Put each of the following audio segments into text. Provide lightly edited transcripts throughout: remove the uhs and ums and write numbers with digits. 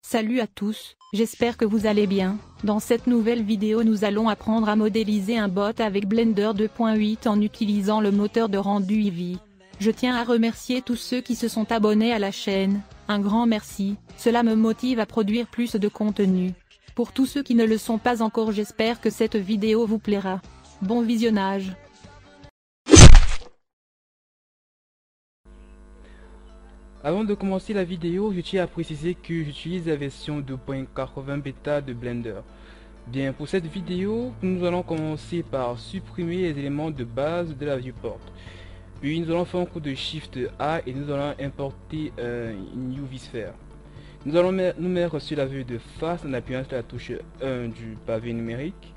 Salut à tous, j'espère que vous allez bien. Dans cette nouvelle vidéo nous allons apprendre à modéliser un bot avec Blender 2.8 en utilisant le moteur de rendu Eevee. Je tiens à remercier tous ceux qui se sont abonnés à la chaîne, un grand merci, cela me motive à produire plus de contenu. Pour tous ceux qui ne le sont pas encore, j'espère que cette vidéo vous plaira. Bon visionnage. Avant de commencer la vidéo, je tiens à préciser que j'utilise la version 2.80 bêta de Blender. Bien, pour cette vidéo, nous allons commencer par supprimer les éléments de base de la viewport. Puis nous allons faire un coup de Shift A et nous allons importer une UV Sphere. Nous allons nous mettre sur la vue de face en appuyant sur la touche 1 du pavé numérique.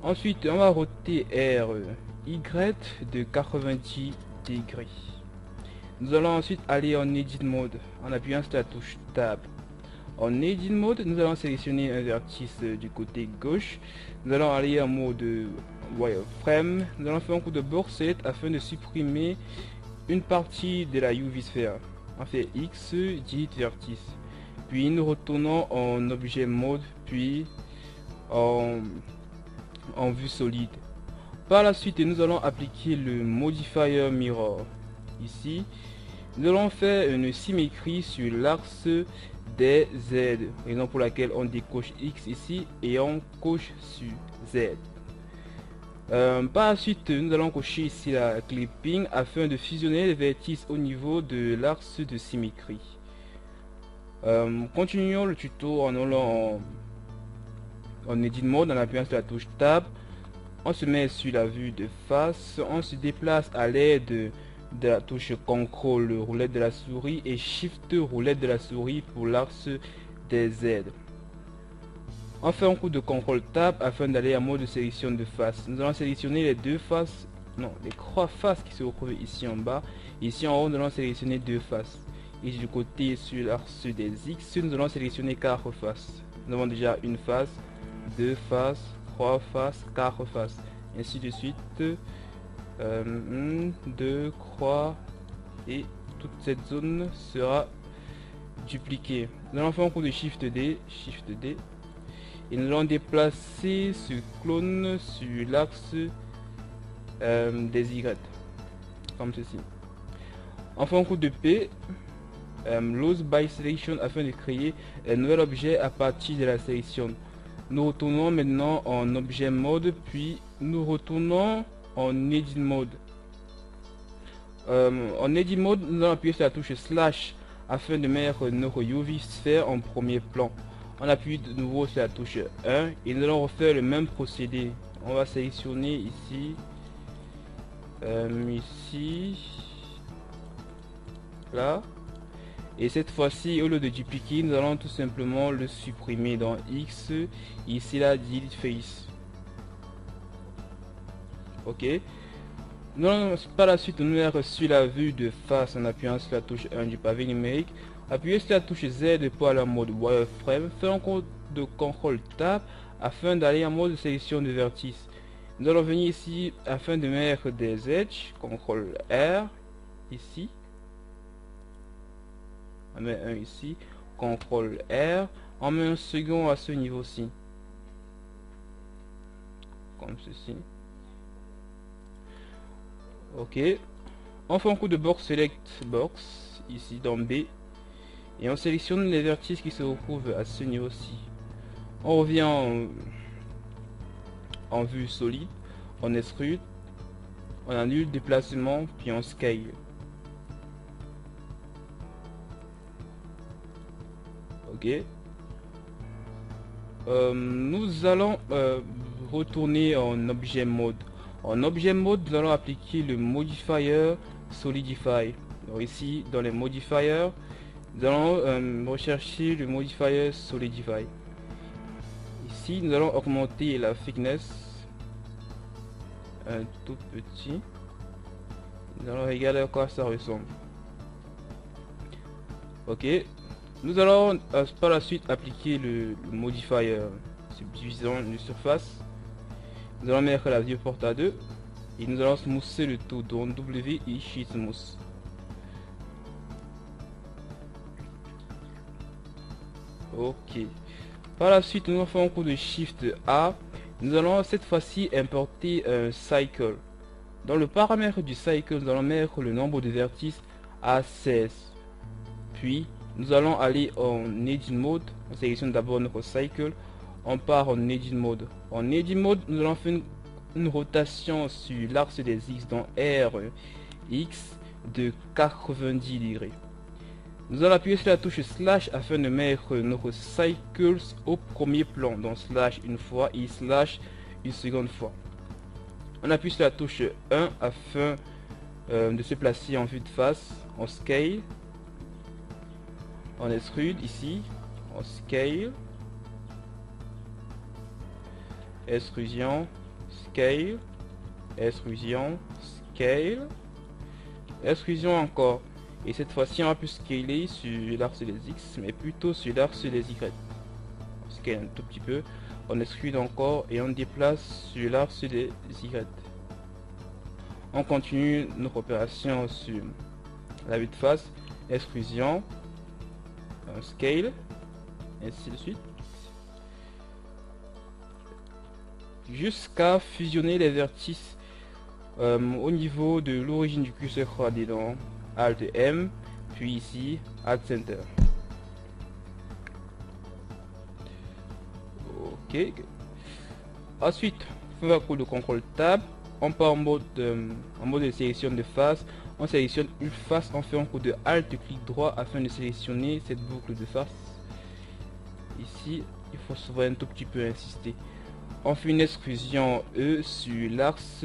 Ensuite, on va roter RY de 90 degrés. Nous allons ensuite aller en Edit Mode en appuyant sur la touche Tab. En Edit Mode, nous allons sélectionner un vertice du côté gauche. Nous allons aller en mode Wireframe. Nous allons faire un coup de Borset afin de supprimer une partie de la UV Sphere. On fait X, Delete Vertice. Puis nous retournons en Objet Mode, puis en vue solide. Par la suite, nous allons appliquer le Modifier Mirror. Ici, nous allons faire une symétrie sur l'axe des Z, raison pour laquelle on décoche X ici et on coche sur Z. Par la suite, nous allons cocher ici la clipping afin de fusionner les vertices au niveau de l'axe de symétrie. Continuons le tuto en allant en Edit Mode en appuyant sur la touche Tab. On se met sur la vue de face, on se déplace à l'aide de la touche CTRL roulette de la souris et Shift roulette de la souris pour l'axe des Z. On fait un coup de CTRL Tab afin d'aller en mode de sélection de face. Nous allons sélectionner les deux faces, non, les trois faces qui se retrouvent ici en bas. Ici en haut, nous allons sélectionner deux faces. Ici du côté sur l'axe des X, nous allons sélectionner 4 faces. Nous avons déjà une face, deux faces, trois faces, 4 faces, ainsi de suite. 1, 2, croix, et toute cette zone sera dupliquée. Nous allons faire un coup de Shift D, et nous allons déplacer ce clone sur l'axe des Y, comme ceci. On fait un coup de P, Loose by Selection afin de créer un nouvel objet à partir de la sélection. Nous retournons maintenant en Objet Mode, puis nous retournons en Edit Mode. En Edit Mode, nous allons appuyer sur la touche Slash afin de mettre notre UV Sphere en premier plan. On appuie de nouveau sur la touche 1 et nous allons refaire le même procédé. On va sélectionner ici, ici, là. Et cette fois-ci, au lieu de dupliquer, nous allons tout simplement le supprimer dans X, ici là, Delete Face. Ok. Nous allons par la suite nous mettre sur la vue de face en appuyant sur la touche 1 du pavé numérique. Appuyez sur la touche Z pour aller en mode Wireframe. Faire un coup de CTRL Tab afin d'aller en mode sélection de vertices. Nous allons venir ici afin de mettre des edges. CTRL R ici. On met un ici. CTRL R. On met un second à ce niveau-ci. Comme ceci. Ok, on fait un coup de box select box ici dans B et on sélectionne les vertices qui se retrouvent à ce niveau-ci. On revient en vue solide, on extrude, on annule déplacement puis on scale. Ok, nous allons retourner en objet mode. En objet mode, nous allons appliquer le modifier Solidify. Donc ici, dans les modifiers, nous allons rechercher le modifier Solidify. Ici, nous allons augmenter la thickness un tout petit. Nous allons regarder à quoi ça ressemble. Ok, nous allons par la suite appliquer le modifier subdivision de surface. Nous allons mettre la viewport à 2 et nous allons smoother le tout dans W et Sheet Smooth. Ok. Par la suite, nous allons faire un coup de Shift A. Nous allons cette fois-ci importer un cycle. Dans le paramètre du cycle, nous allons mettre le nombre de vertices à 16. Puis, nous allons aller en Edit Mode. On sélectionne d'abord notre cycle. On part en Edit Mode. En Edit Mode, nous allons faire une rotation sur l'axe des X dans RX de 90 degrés. Nous allons appuyer sur la touche slash afin de mettre notre cycles au premier plan. Donc slash une fois et slash une seconde fois. On appuie sur la touche 1 afin de se placer en vue de face. On scale. On extrude ici. On scale. Extrusion. Scale. Extrusion. Scale. Extrusion encore. Et cette fois-ci, on va plus scaler sur l'axe des X, mais plutôt sur l'axe des Y. On scale un tout petit peu. On extrude encore et on déplace sur l'axe des Y. On continue notre opération sur la vue de face. Extrusion. On scale. Et ainsi de suite. Jusqu'à fusionner les vertices au niveau de l'origine du curseur 3D dans Alt M, puis ici Alt Center. Ok. Ensuite, on va coup de CTRL Tab. On part en mode de sélection de face. On sélectionne une face. On fait un coup de Alt clic droit afin de sélectionner cette boucle de face. Ici, il faut souvent un tout petit peu insister. On fait une extrusion E sur l'axe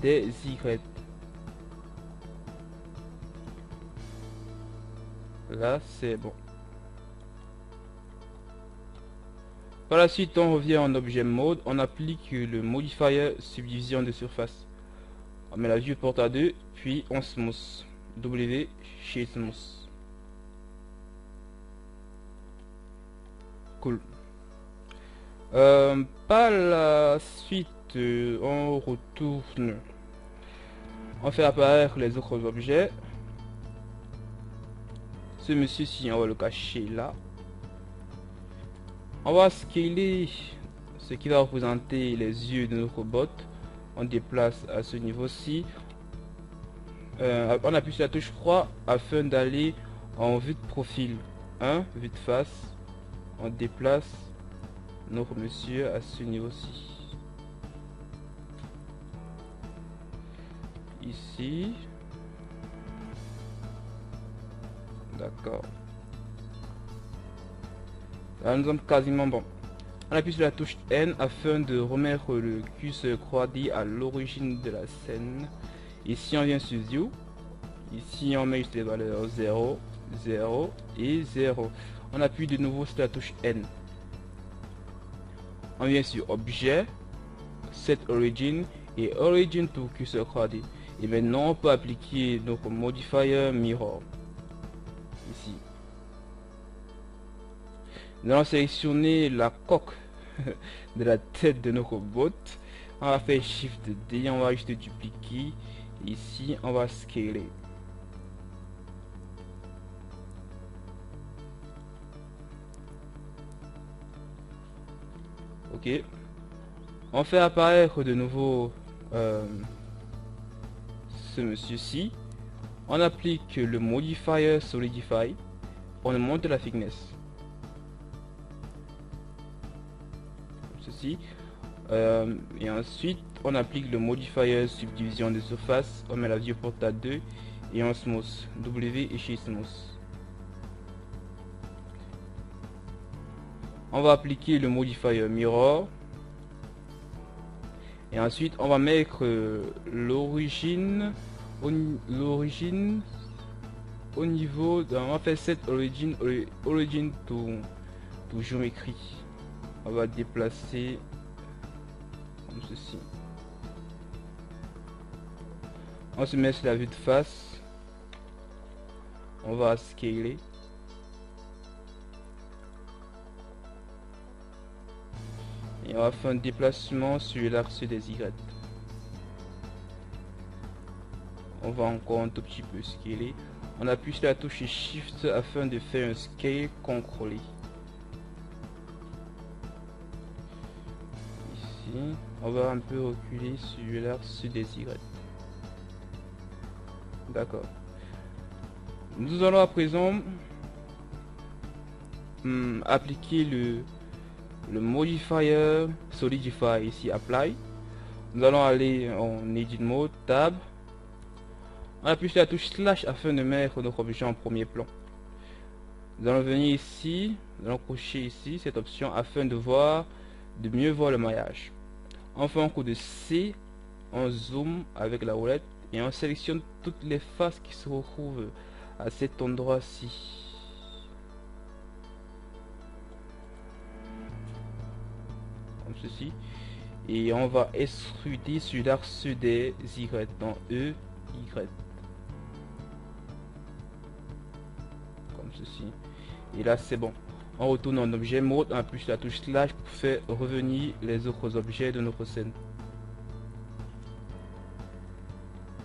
des Y. Là, c'est bon. Par la suite, on revient en objet mode. On applique le modifier subdivision de surface. On met la vue porte à 2, puis on smooth. W chez smooth. Cool. Par la suite, on retourne. On fait apparaître les autres objets. Ce monsieur-ci, on va le cacher là. On va scaler ce qui va représenter les yeux de notre bot. On déplace à ce niveau-ci. On appuie sur la touche 3 afin d'aller en vue de profil. 1, vue de face. On déplace notre monsieur à ce niveau-ci. Ici. D'accord. Là nous sommes quasiment bon. On appuie sur la touche N afin de remettre le curseur 3D à l'origine de la scène. Ici on vient sur View. Ici on met juste les valeurs 0, 0 et 0. On appuie de nouveau sur la touche N. On vient sur Objet, Set Origin et Origin to Cursor 3D. Et maintenant on peut appliquer notre modifier Mirror. Ici. Nous allons sélectionner la coque de la tête de notre bot. On va faire Shift D, on va juste dupliquer. Ici, on va scaler. Ok. On fait apparaître de nouveau ce monsieur-ci. On applique le modifier Solidify. On monte la thickness. Comme ceci. Et ensuite, on applique le modifier subdivision de surface. On met la viewport à 2 et on smooth. W et chez smooth. On va appliquer le modifier mirror. Et ensuite, on va mettre l'origine au niveau de, on va faire cette origin to géométrie. On va déplacer comme ceci. On se met sur la vue de face. On va scaler. Et on va faire un déplacement sur l'axe des Y. On va encore un tout petit peu scaler. On appuie sur la touche Shift afin de faire un scale contrôlé. ici. On va un peu reculer sur l'axe des Y. D'accord. Nous allons à présent appliquer le modifier Solidify ici, Apply. Nous allons aller en Edit Mode, Tab. On appuie sur la touche Slash afin de mettre notre objet en premier plan. Nous allons venir ici, nous allons cocher ici cette option afin de mieux voir le maillage. On fait un coup de C, on zoom avec la roulette et on sélectionne toutes les faces qui se retrouvent à cet endroit-ci. Comme ceci. Et on va extruder sur l'axe des Y dans E, Y. Comme ceci. Et là c'est bon. On retourne en objet mode, on appuie sur la touche slash pour faire revenir les autres objets de notre scène.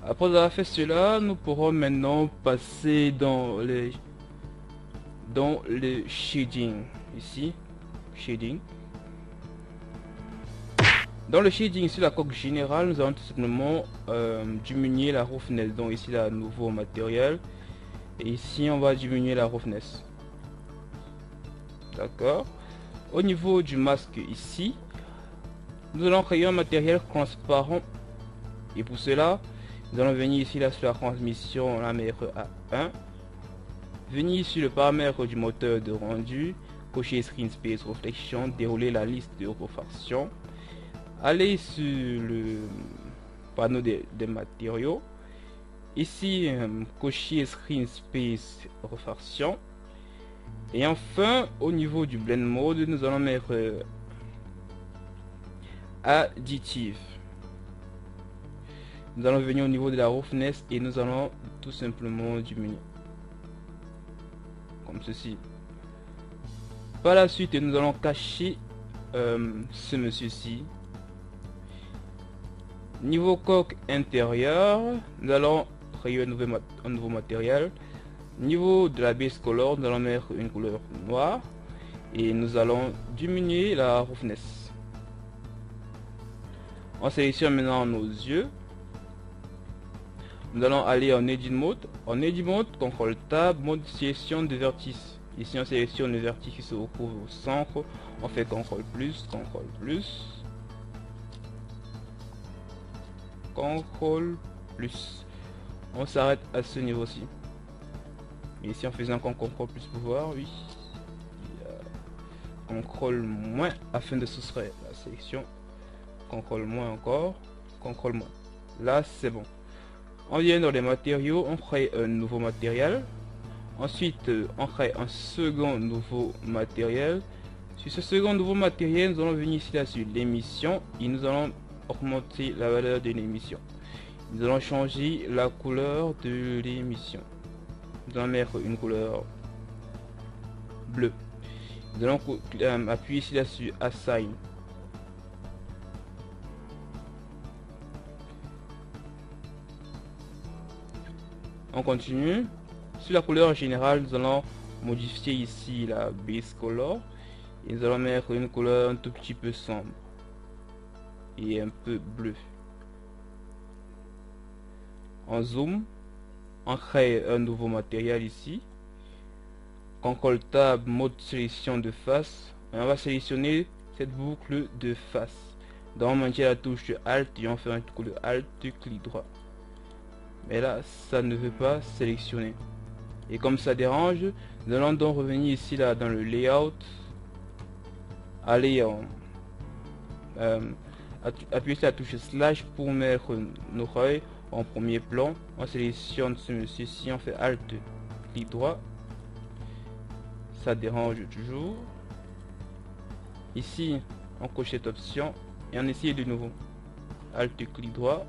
Après avoir fait cela, nous pourrons maintenant passer dans le shading. Ici, shading. Dans le shading sur la coque générale, nous allons tout simplement diminuer la roughness. Donc ici, là, nouveau matériel. Et ici, on va diminuer la roughness. D'accord. Au niveau du masque ici, nous allons créer un matériel transparent. Et pour cela, nous allons venir ici là sur la transmission, la mettre à 1. Venir sur le paramètre du moteur de rendu, cocher Screen Space Reflection, dérouler la liste de refactions. Aller sur le panneau des matériaux. Ici, cocher Screen Space Refraction. Et enfin, au niveau du Blend Mode, nous allons mettre Additive. Nous allons venir au niveau de la roughness et nous allons tout simplement diminuer. Comme ceci. Par la suite, nous allons cacher ce monsieur-ci. Niveau coque intérieure, nous allons créer un nouveau matériel. Niveau de la base color, nous allons mettre une couleur noire et nous allons diminuer la roughness. On sélectionne maintenant nos yeux. Nous allons aller en Edit Mode. En Edit Mode, CTRL Tab, mode sélection de vertice. Ici on sélectionne le vertice qui se retrouve au centre. On fait CTRL plus, CTRL plus. CTRL plus. On s'arrête à ce niveau-ci. Et ici en faisant CTRL plus pour voir, oui. CTRL moins afin de soustraire la sélection. CTRL moins encore. CTRL moins. Là c'est bon. On vient dans les matériaux, on crée un nouveau matériel. Ensuite, on crée un second nouveau matériel. Sur ce second nouveau matériel, nous allons venir ici là sur l'émission et nous allons augmenter la valeur de l'émission. Nous allons changer la couleur de l'émission. Nous allons mettre une couleur bleue. Nous allons appuyer ici là sur Assign. On continue. Sur la couleur générale, nous allons modifier ici la base color et nous allons mettre une couleur un tout petit peu sombre et un peu bleu. En zoom, on crée un nouveau matériel ici. CTRL Tab, mode sélection de face. Et on va sélectionner cette boucle de face. Donc on maintient la touche Alt et on fait un coup de Alt, clic droit. Mais là ça ne veut pas sélectionner et comme ça dérange, nous allons donc revenir ici là dans le layout, aller en appuyer sur la touche slash pour mettre nos oreilles en premier plan. On sélectionne ce monsieur ci, on fait Alt clic droit, ça dérange toujours. Ici on coche cette option et on essaye de nouveau, Alt clic droit.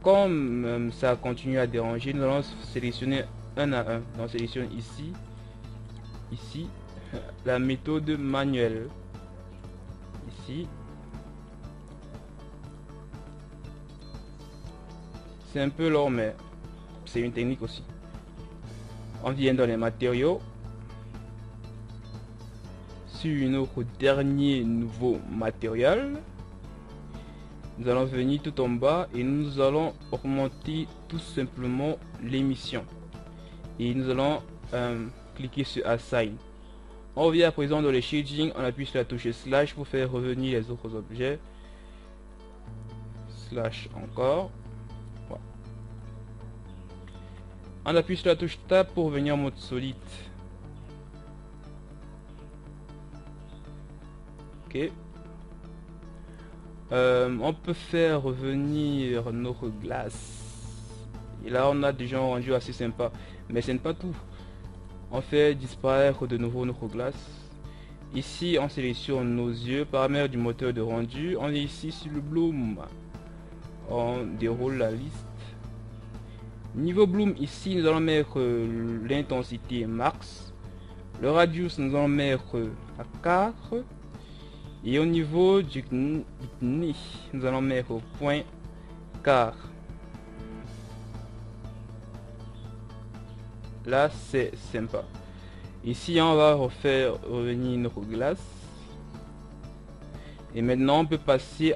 Comme ça continue à déranger, nous allons sélectionner un à un. Donc on sélectionne ici, la méthode manuelle. Ici. C'est un peu long, mais c'est une technique aussi. On vient dans les matériaux. sur notre dernier nouveau matériel. Nous allons venir tout en bas et nous allons augmenter tout simplement l'émission. Et nous allons cliquer sur Assign. On revient à présent dans le shading, on appuie sur la touche slash pour faire revenir les autres objets. Slash encore. Voilà. On appuie sur la touche tab pour revenir en mode solide. Ok. On peut faire revenir notre glace. Et là on a déjà un rendu assez sympa. Mais ce n'est pas tout. On fait disparaître de nouveau notre glace. Ici on sélectionne nos yeux, paramètres du moteur de rendu. On est ici sur le bloom. On déroule la liste. Niveau bloom, ici nous allons mettre l'intensité max. Le radius nous allons mettre à 4. Et au niveau du nez, nous allons mettre au point quart. Là c'est sympa. Ici on va refaire revenir notre glace. Et maintenant on peut passer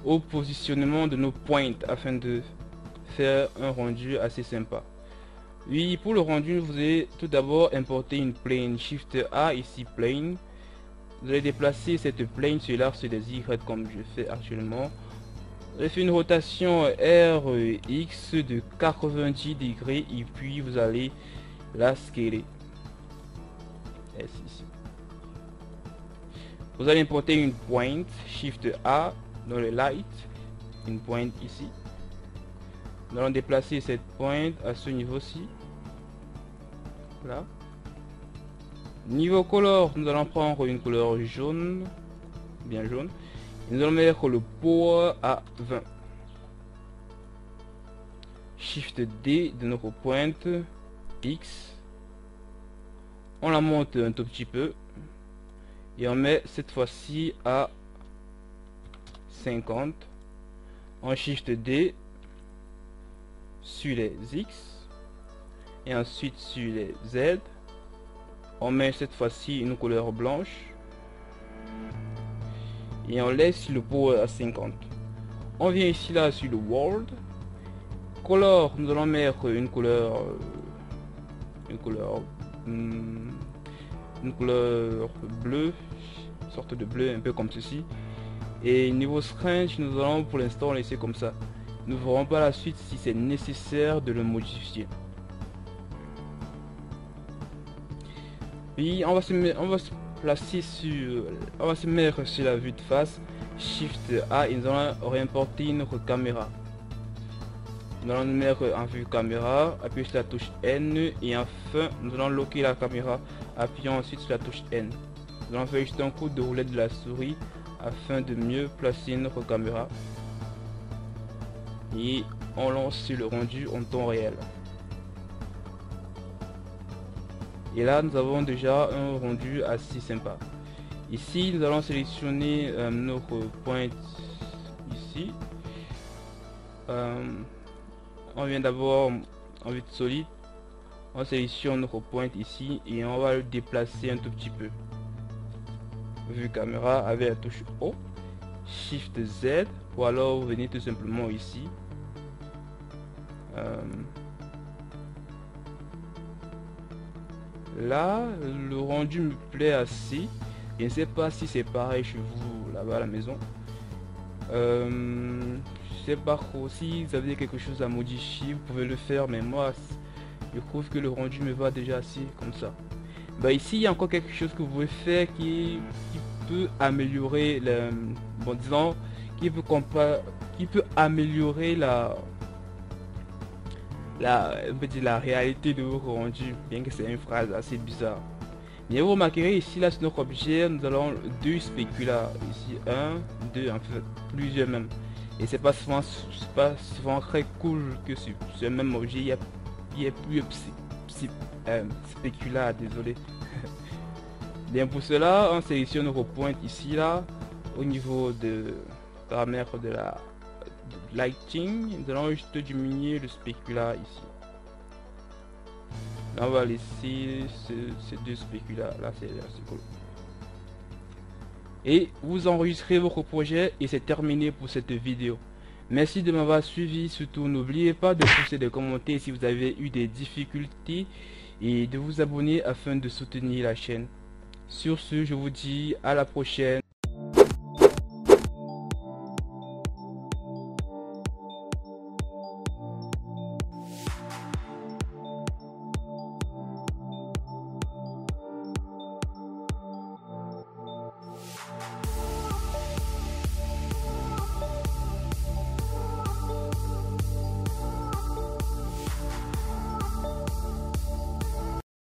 au positionnement de nos pointes afin de faire un rendu assez sympa. Oui, pour le rendu vous allez tout d'abord importer une plane. Shift A, ici plane. Vous allez déplacer cette plane sur l'axe des Y comme je fais actuellement. Vous allez faire une rotation RX de 90 degrés et puis vous allez la scaler. Ici. Vous allez importer une pointe, Shift A dans le light, une pointe ici. Nous allons déplacer cette pointe à ce niveau-ci. Là. Niveau color, nous allons prendre une couleur jaune, bien jaune. Et nous allons mettre le power à 20. Shift D de notre pointe X. On la monte un tout petit peu. Et on met cette fois-ci à 50. On Shift D sur les X. Et ensuite sur les Z. On met cette fois-ci une couleur blanche. Et on laisse le power à 50. On vient ici là sur le world. Color, nous allons mettre une couleur bleue, une sorte de bleu un peu comme ceci. Et niveau range, nous allons pour l'instant laisser comme ça. Nous verrons par la suite si c'est nécessaire de le modifier. Puis on va se placer sur, on va se mettre sur la vue de face, Shift A, et nous allons réimporter notre caméra. Nous allons nous mettre en vue caméra, appuyer sur la touche N, et enfin nous allons locker la caméra, appuyant ensuite sur la touche N. Nous allons faire juste un coup de roulette de la souris afin de mieux placer notre caméra. Et on lance le rendu en temps réel. Et là nous avons déjà un rendu assez sympa. Ici nous allons sélectionner notre pointe ici. On vient d'abord en vue de solide. On sélectionne notre pointe ici et on va le déplacer un tout petit peu. Vue caméra avec la touche O. Shift Z. Ou alors vous venez tout simplement ici. Là, le rendu me plaît assez. Je ne sais pas si c'est pareil chez vous là-bas à la maison. Je sais pas trop. Si vous avez quelque chose à modifier, vous pouvez le faire. Mais moi, je trouve que le rendu me va déjà assez comme ça. Bah ici, il y a encore quelque chose que vous pouvez faire qui peut améliorer le, bon disons, qui peut améliorer la réalité de vos rendus, bien que c'est une phrase assez bizarre. Mais vous remarquerez ici là sur notre objet, nous allons deux spéculas ici, 1, 2, en fait plusieurs même. Et c'est pas souvent très cool que sur ce même objet il y a plus spéculas, désolé. Bien pour cela, on sélectionne nos pointes ici là au niveau de paramètres de la lighting. Nous allons juste diminuer le spéculat ici. Là, on va laisser ces deux spéculas là, c'est cool. Et vous enregistrez votre projet et c'est terminé pour cette vidéo. Merci de m'avoir suivi. Surtout n'oubliez pas de pousser des commentaires si vous avez eu des difficultés et de vous abonner afin de soutenir la chaîne. Sur ce, je vous dis à la prochaine.